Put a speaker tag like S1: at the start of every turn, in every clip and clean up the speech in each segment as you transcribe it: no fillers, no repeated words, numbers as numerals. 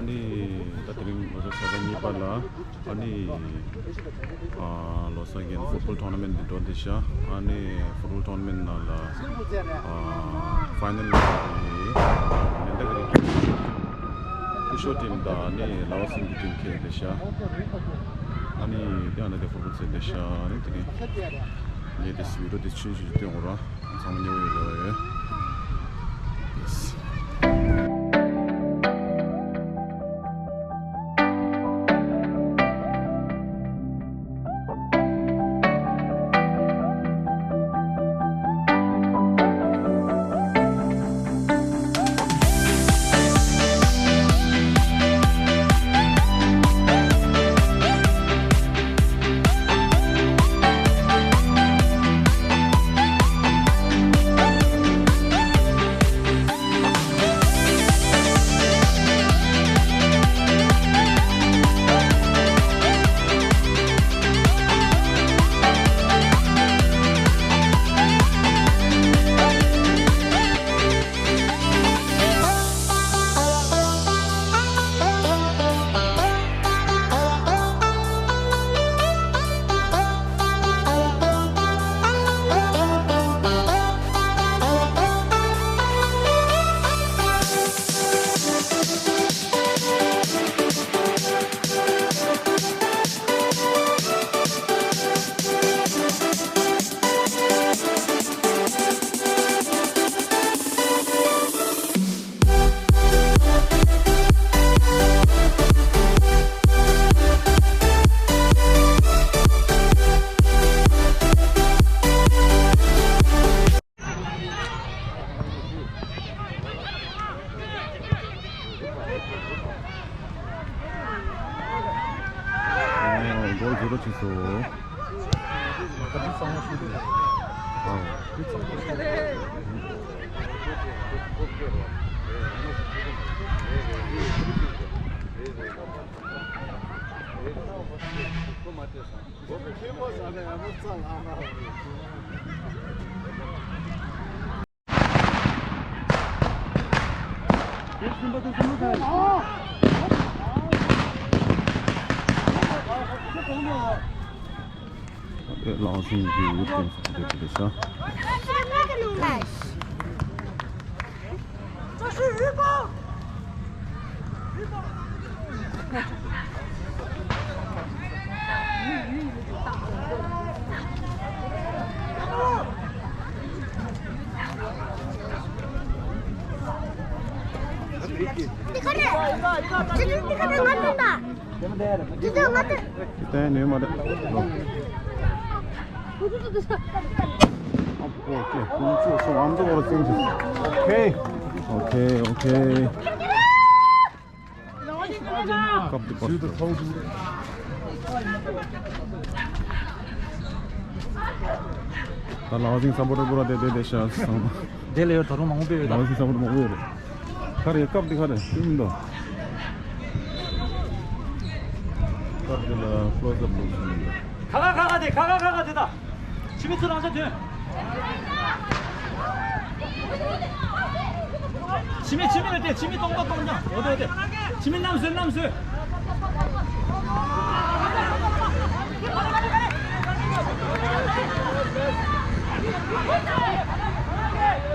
S1: 아니 다들이 뭐서 사장이 빨라 아니 Losar again football tournament in Odisha 아니 football tournament 날라 final Kusho team da 아니 Laos in team ke Odisha 아니 대안에 football set Odisha 아니 되게 이 this video this change 되어라 상료에 yes 뭘 그렇지소老是一个有点对不对？
S2: 那个弄来，这是鱼包，鱼包。你看这，这你看这俺弄的，这俺的。
S1: 对，你买的。오케이, 공주 완전으로 생겼어. 오케이, 오케이, 오케이. 깜짝 놀랐어. 나 라우징 사보를 보라 데데 샷.
S3: 데레요 더러 망베요.
S1: 라우징 사보를 먹어요. 가래, 깜짝 가래. 뛴다. 깜짝이야, 클로즈업 보겠습니다.
S3: 가가 되다. 지미트 나서 돼. 지미는 돼. 지미 똥 어디. 지미 남수.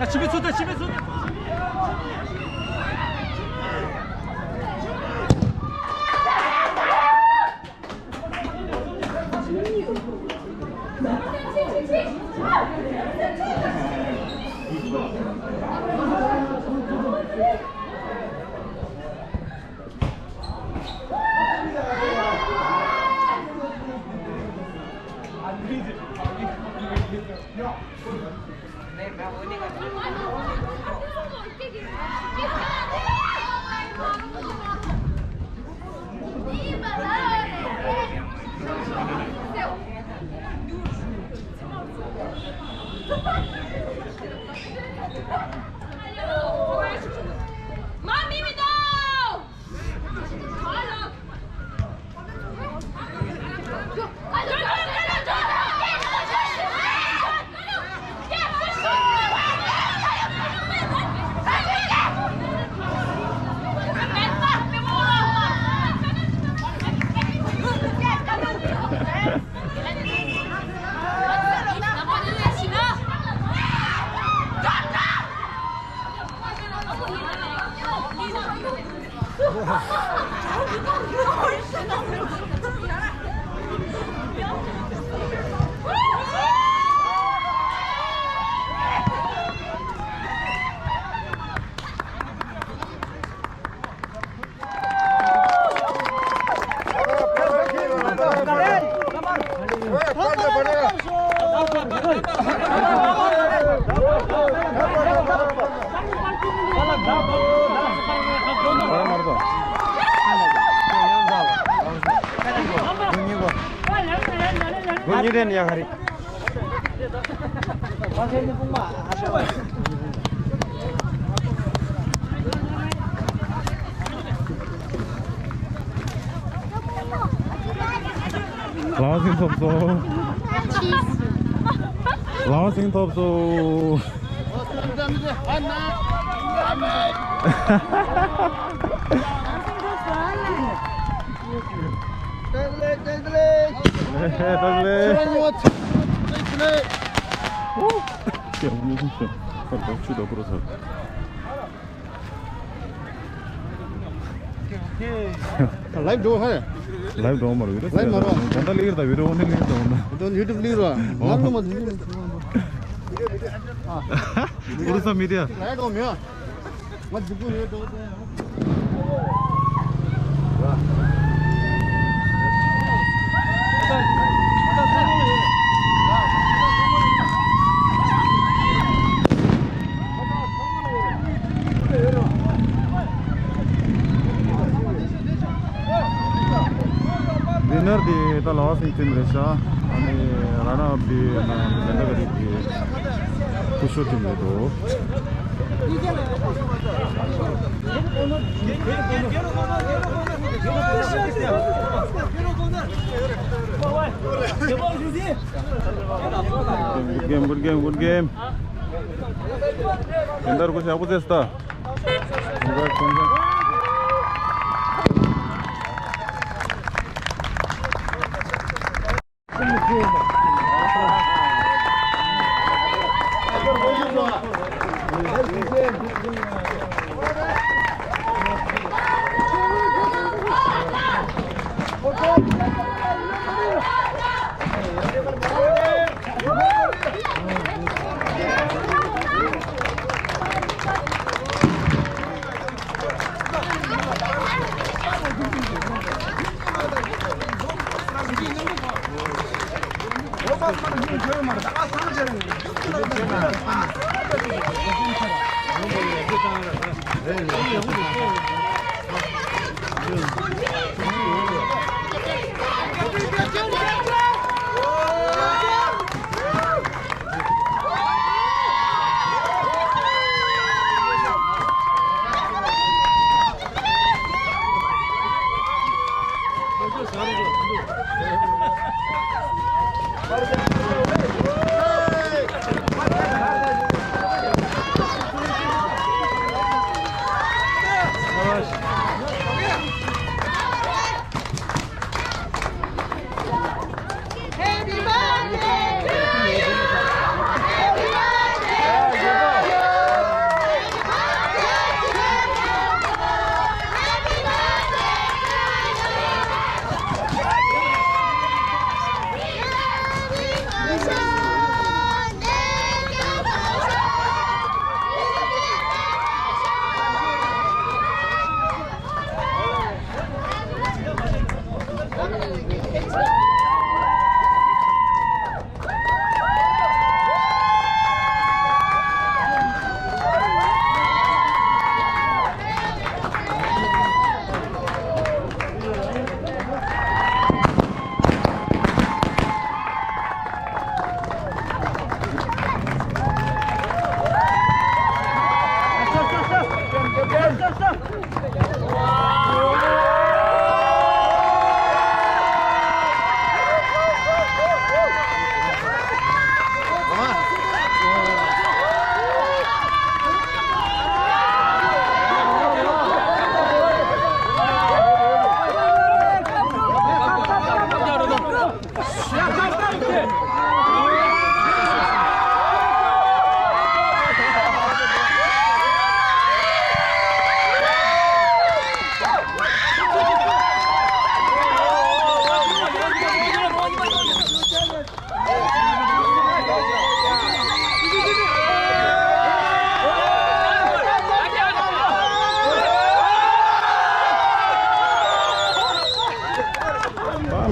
S3: 야 지미 쏟아.
S1: 라오싱 덥소. 라오싱 덥소.
S4: लाइव दो है
S1: लाइव दो मारो video
S4: live मारो
S1: गंदा लिख रहा वीडियो होने लिख रहा
S4: तो YouTube लिख रहा नाम लो मत
S1: उड़ीसा मीडिया
S4: लाइव हो मिया मत जुगु ये दो
S1: डिनर दी ता लास इंटिन रेशा आणि राणा दी नंदगरी दी कुशो टीम दो गुड गेम ఎందరు కొంచెం అప్పు చేస్తా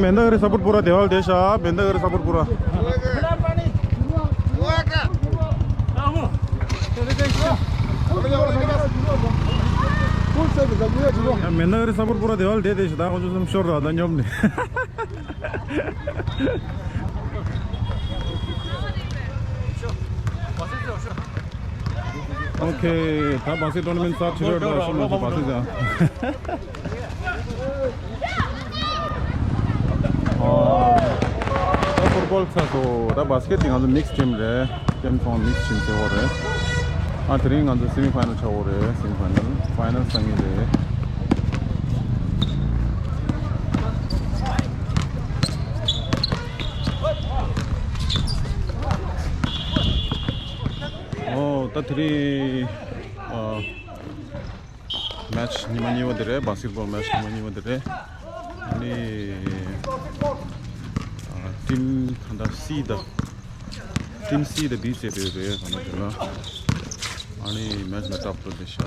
S1: 맨날 서포트 보라 대화를 대샤 맨날 서포트 보라 맨날 서포트 보라 대화를 대대시 나 아주 좀 쇼를 하다니 없네 오케이 다 바스 토너먼트 사 치료를 하시면 바스자 फुटबॉल था तो दा बास्केटिंग आंदो मिक्स टीम रे गेम फोन मिक्स टीम से हो रहे आ ट्रेनिंग आंदो सेमीफाइनल छ हो रहे सेमीफाइनल फाइनल संगी रे ओ ता थ्री मैच निमानी वदरे बास्केटबॉल मैच निमानी वदरे 아니 팀 한다 C다 팀 C의 B세대에 가는 거라 아니 매치 나타프로 되셔